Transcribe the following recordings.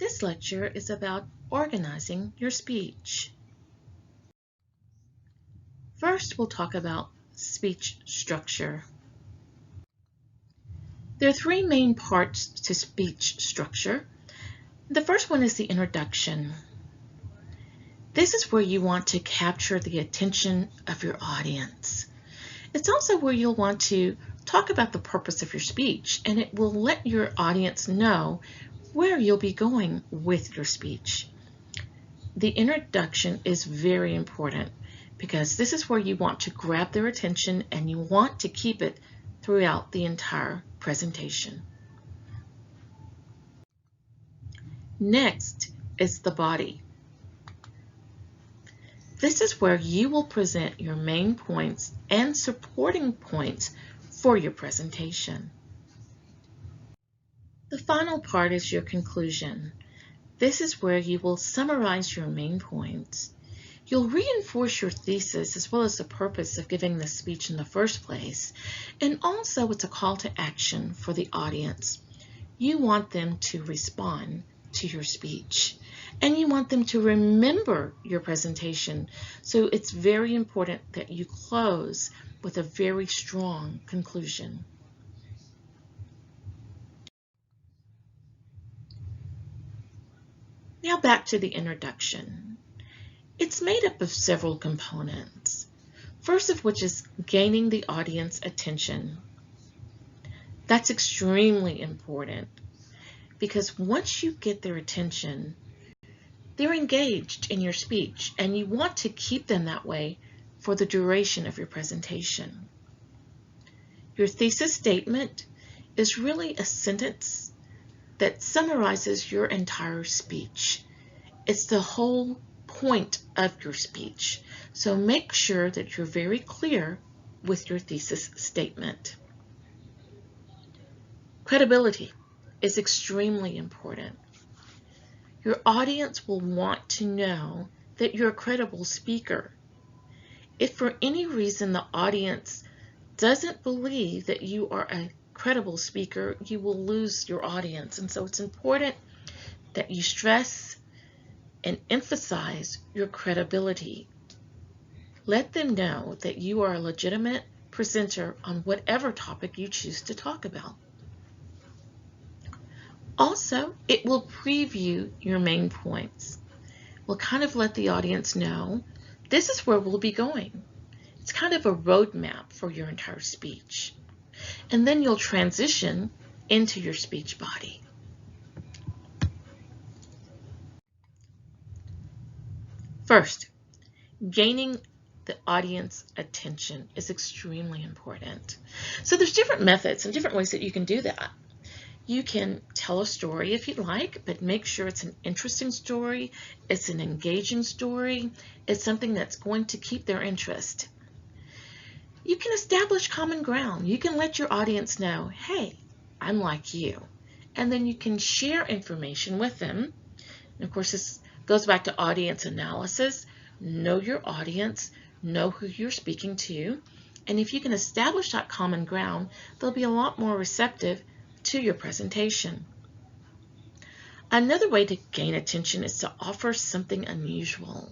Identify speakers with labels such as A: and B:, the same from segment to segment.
A: This lecture is about organizing your speech. First, we'll talk about speech structure. There are three main parts to speech structure. The first one is the introduction. This is where you want to capture the attention of your audience. It's also where you'll want to talk about the purpose of your speech, and it will let your audience know where you'll be going with your speech. The introduction is very important because this is where you want to grab their attention and you want to keep it throughout the entire presentation. Next is the body. This is where you will present your main points and supporting points for your presentation. The final part is your conclusion. This is where you will summarize your main points. You'll reinforce your thesis as well as the purpose of giving the speech in the first place. And also it's a call to action for the audience. You want them to respond to your speech. And you want them to remember your presentation. So it's very important that you close with a very strong conclusion. Now back to the introduction. It's made up of several components. First of which is gaining the audience attention. That's extremely important because once you get their attention, they're engaged in your speech and you want to keep them that way for the duration of your presentation. Your thesis statement is really a sentence that summarizes your entire speech. It's the whole point of your speech. So make sure that you're very clear with your thesis statement. Credibility is extremely important. Your audience will want to know that you're a credible speaker. If for any reason the audience doesn't believe that you are a credible speaker, you will lose your audience. And so it's important that you stress and emphasize your credibility. Let them know that you are a legitimate presenter on whatever topic you choose to talk about. Also, it will preview your main points. We'll kind of let the audience know this is where we'll be going. It's kind of a roadmap for your entire speech. And then you'll transition into your speech body. First, gaining the audience attention is extremely important. So there's different methods and different ways that you can do that. You can tell a story if you'd like, but make sure it's an interesting story, it's an engaging story, it's something that's going to keep their interest. You can establish common ground. You can let your audience know, hey, I'm like you. And then you can share information with them. And of course, this goes back to audience analysis. Know your audience, know who you're speaking to. And if you can establish that common ground, they'll be a lot more receptive to your presentation. Another way to gain attention is to offer something unusual.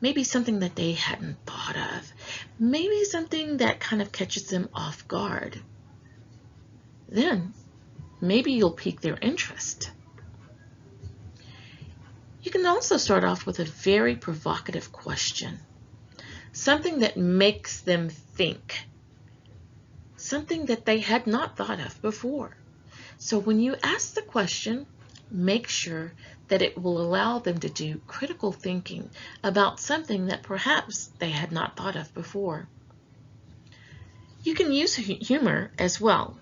A: Maybe something that they hadn't thought of. Maybe something that kind of catches them off guard. Then, maybe you'll pique their interest. You can also start off with a very provocative question. Something that makes them think. Something that they had not thought of before. So when you ask the question, make sure that it will allow them to do critical thinking about something that perhaps they had not thought of before. You can use humor as well,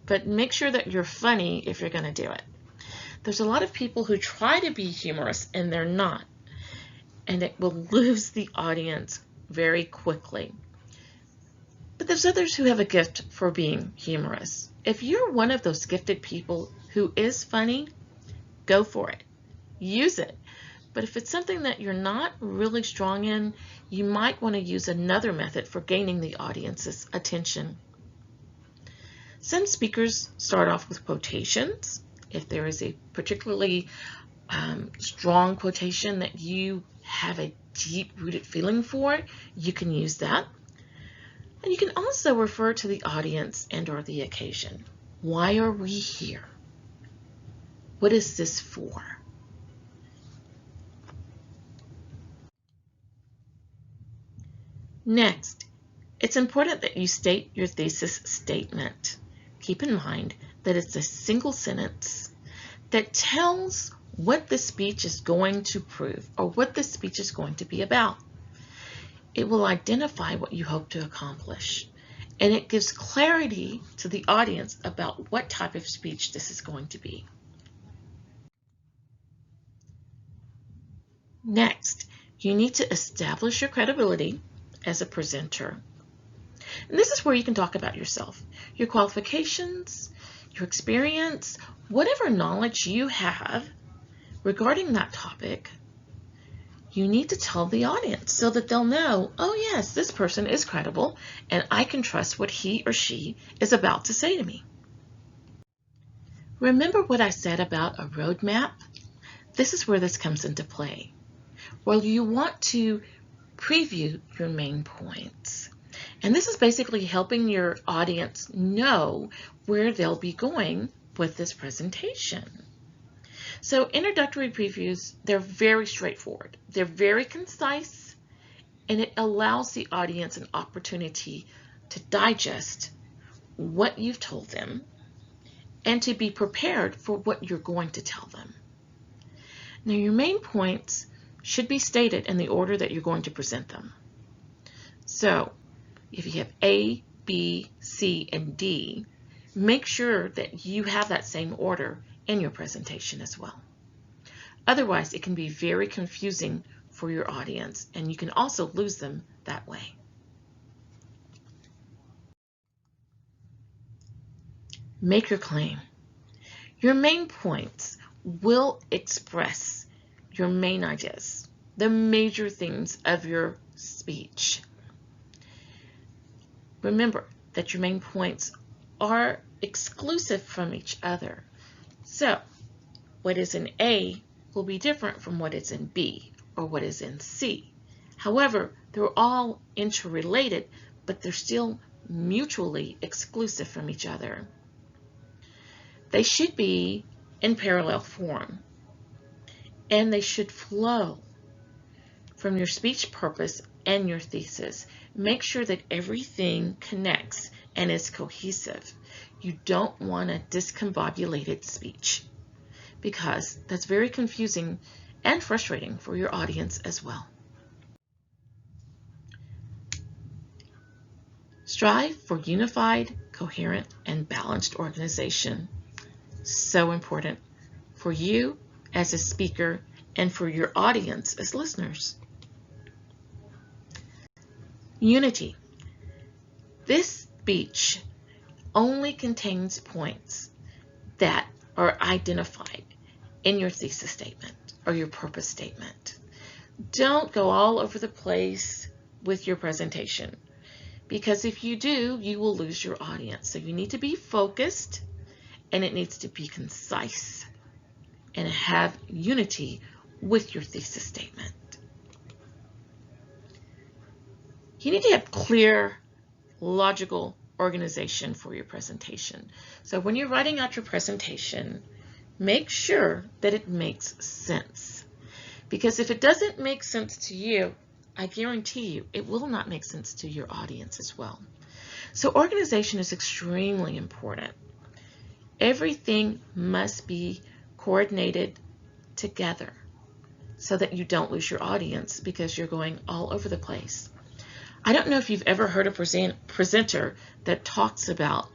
A: but make sure that you're funny if you're going to do it. There's a lot of people who try to be humorous and they're not, and it will lose the audience very quickly. But there's others who have a gift for being humorous. If you're one of those gifted people who is funny, go for it. Use it. But if it's something that you're not really strong in, you might want to use another method for gaining the audience's attention. Some speakers start off with quotations. If there is a particularly strong quotation that you have a deep-rooted feeling for, you can use that. And you can also refer to the audience and/or the occasion. Why are we here? What is this for? Next, it's important that you state your thesis statement. Keep in mind that it's a single sentence that tells what the speech is going to prove or what the speech is going to be about. It will identify what you hope to accomplish, and it gives clarity to the audience about what type of speech this is going to be. Next, you need to establish your credibility as a presenter. And this is where you can talk about yourself, your qualifications, your experience, whatever knowledge you have regarding that topic. You need to tell the audience so that they'll know, oh yes, this person is credible and I can trust what he or she is about to say to me. Remember what I said about a roadmap? This is where this comes into play. Well, you want to preview your main points. And this is basically helping your audience know where they'll be going with this presentation. So introductory previews, they're very straightforward. They're very concise, and it allows the audience an opportunity to digest what you've told them and to be prepared for what you're going to tell them. Now, your main points should be stated in the order that you're going to present them. So if you have A, B, C, and D, make sure that you have that same order in your presentation as well. Otherwise, it can be very confusing for your audience, and you can also lose them that way. Make your claim. Your main points will express your main ideas, the major things of your speech. Remember that your main points are exclusive from each other. So what is in A will be different from what is in B or what is in C. However, they're all interrelated, but they're still mutually exclusive from each other. They should be in parallel form, and they should flow from your speech purpose and your thesis. Make sure that everything connects and is cohesive. You don't want a discombobulated speech, because that's very confusing and frustrating for your audience as well. Strive for unified, coherent, and balanced organization. So important for you as a speaker and for your audience as listeners. Unity. This speech only contains points that are identified in your thesis statement or your purpose statement. Don't go all over the place with your presentation, because if you do, you will lose your audience. So you need to be focused, and it needs to be concise and have unity with your thesis statement. You need to have clear, logical organization for your presentation. So when you're writing out your presentation, make sure that it makes sense. Because if it doesn't make sense to you, I guarantee you it will not make sense to your audience as well. So organization is extremely important. Everything must be coordinated together so that you don't lose your audience because you're going all over the place. I don't know if you've ever heard a presenter that talks about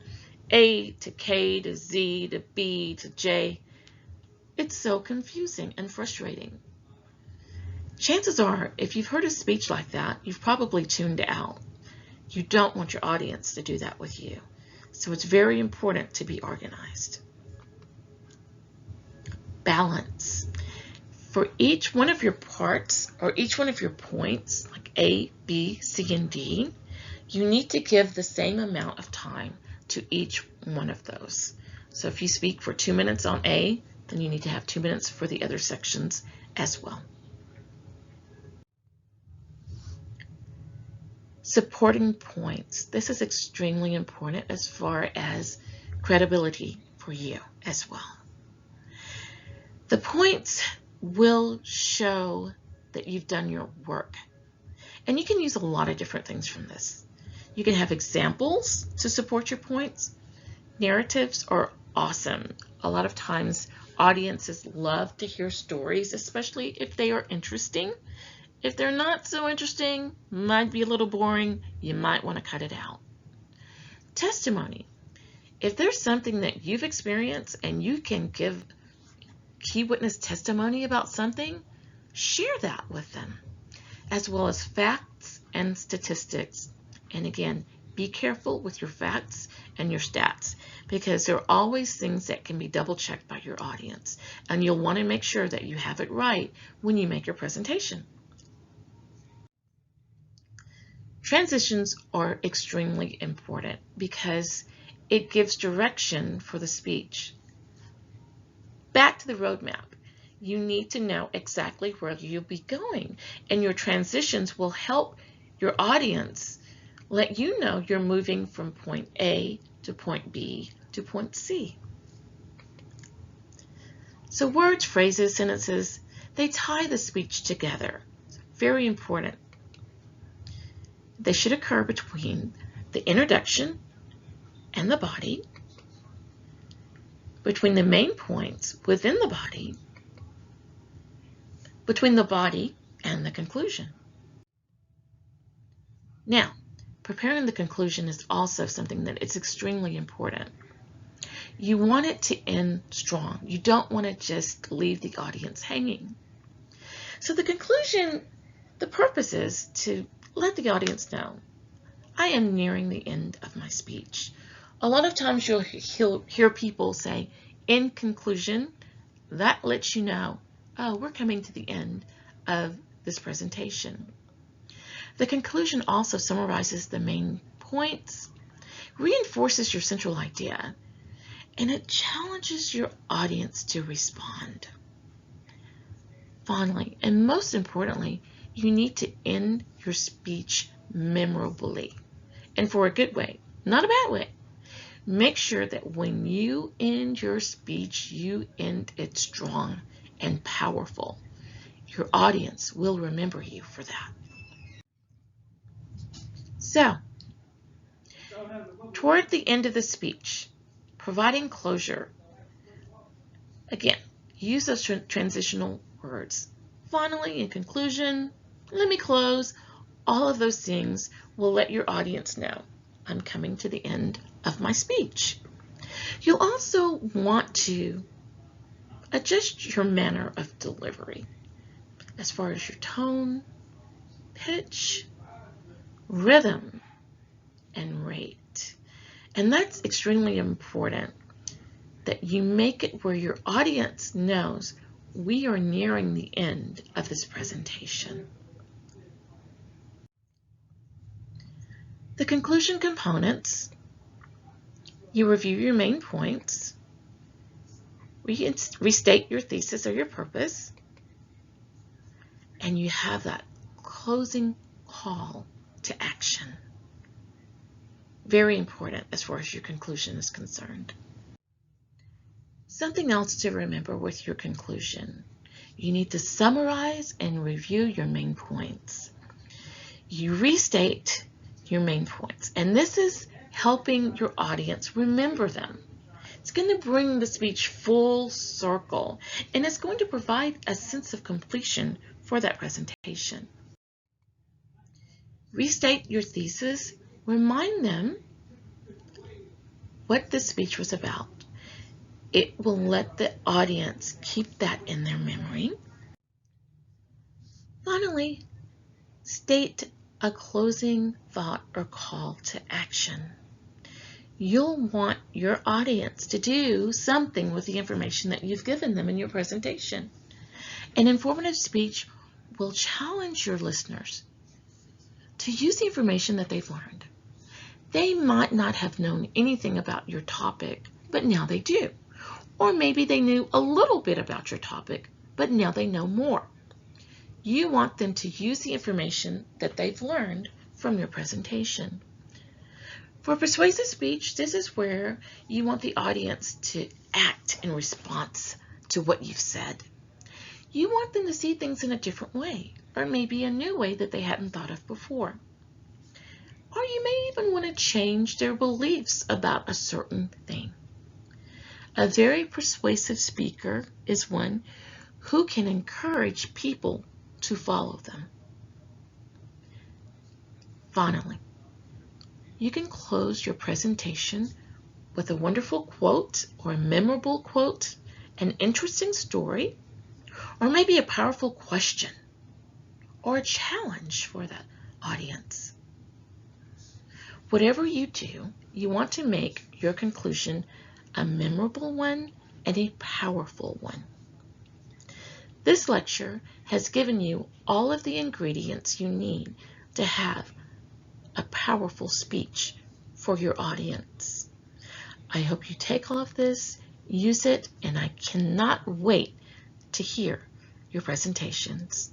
A: A to K to Z to B to J. It's so confusing and frustrating. Chances are, if you've heard a speech like that, you've probably tuned out. You don't want your audience to do that with you. So it's very important to be organized. Balance. For each one of your parts or each one of your points, like A, B, C, and D, you need to give the same amount of time to each one of those. So if you speak for 2 minutes on A, then you need to have 2 minutes for the other sections as well. Supporting points. This is extremely important as far as credibility for you as well. The points will show that you've done your work. And you can use a lot of different things from this. You can have examples to support your points. Narratives are awesome. A lot of times audiences love to hear stories, especially if they are interesting. If they're not so interesting, might be a little boring, you might want to cut it out. Testimony. If there's something that you've experienced and you can give key witness testimony about something, share that with them, as well as facts and statistics. And again, be careful with your facts and your stats, because there are always things that can be double checked by your audience, and you'll want to make sure that you have it right when you make your presentation. Transitions are extremely important because it gives direction for the speech. Back to the roadmap. You need to know exactly where you'll be going, and your transitions will help your audience let you know you're moving from point A to point B to point C. So words, phrases, sentences, they tie the speech together. Very important. They should occur between the introduction and the body, between the main points within the body, between the body and the conclusion. Now, preparing the conclusion is also something that is extremely important. You want it to end strong. You don't want to just leave the audience hanging. So the conclusion, the purpose is to let the audience know, I am nearing the end of my speech. A lot of times you'll hear people say, in conclusion, that lets you know, oh, we're coming to the end of this presentation. The conclusion also summarizes the main points, reinforces your central idea, and it challenges your audience to respond. Finally, and most importantly, you need to end your speech memorably, and for a good way, not a bad way. Make sure that when you end your speech, you end it strong and powerful. Your audience will remember you for that. So, toward the end of the speech, providing closure. Again, use those transitional words. Finally, in conclusion, let me close. All of those things will let your audience know I'm coming to the end of my speech. You'll also want to adjust your manner of delivery as far as your tone, pitch, rhythm, and rate. And that's extremely important, that you make it where your audience knows we are nearing the end of this presentation. The conclusion components, you review your main points, restate your thesis or your purpose, and you have that closing call to action. Very important as far as your conclusion is concerned. Something else to remember with your conclusion. You need to summarize and review your main points. You restate your main points, and this is helping your audience remember them. It's going to bring the speech full circle, and it's going to provide a sense of completion for that presentation. Restate your thesis. Remind them what the speech was about. It will let the audience keep that in their memory. Finally, state a closing thought or call to action. You'll want your audience to do something with the information that you've given them in your presentation. An informative speech will challenge your listeners to use the information that they've learned. They might not have known anything about your topic but now they do. Or maybe they knew a little bit about your topic, but now they know more. You want them to use the information that they've learned from your presentation. For persuasive speech, this is where you want the audience to act in response to what you've said. You want them to see things in a different way, or maybe a new way that they hadn't thought of before. Or you may even want to change their beliefs about a certain thing. A very persuasive speaker is one who can encourage people to follow them. Finally, you can close your presentation with a wonderful quote or a memorable quote, an interesting story, or maybe a powerful question or a challenge for the audience. Whatever you do, you want to make your conclusion a memorable one and a powerful one. This lecture has given you all of the ingredients you need to have a powerful speech for your audience. I hope you take all of this, use it, and I cannot wait to hear your presentations.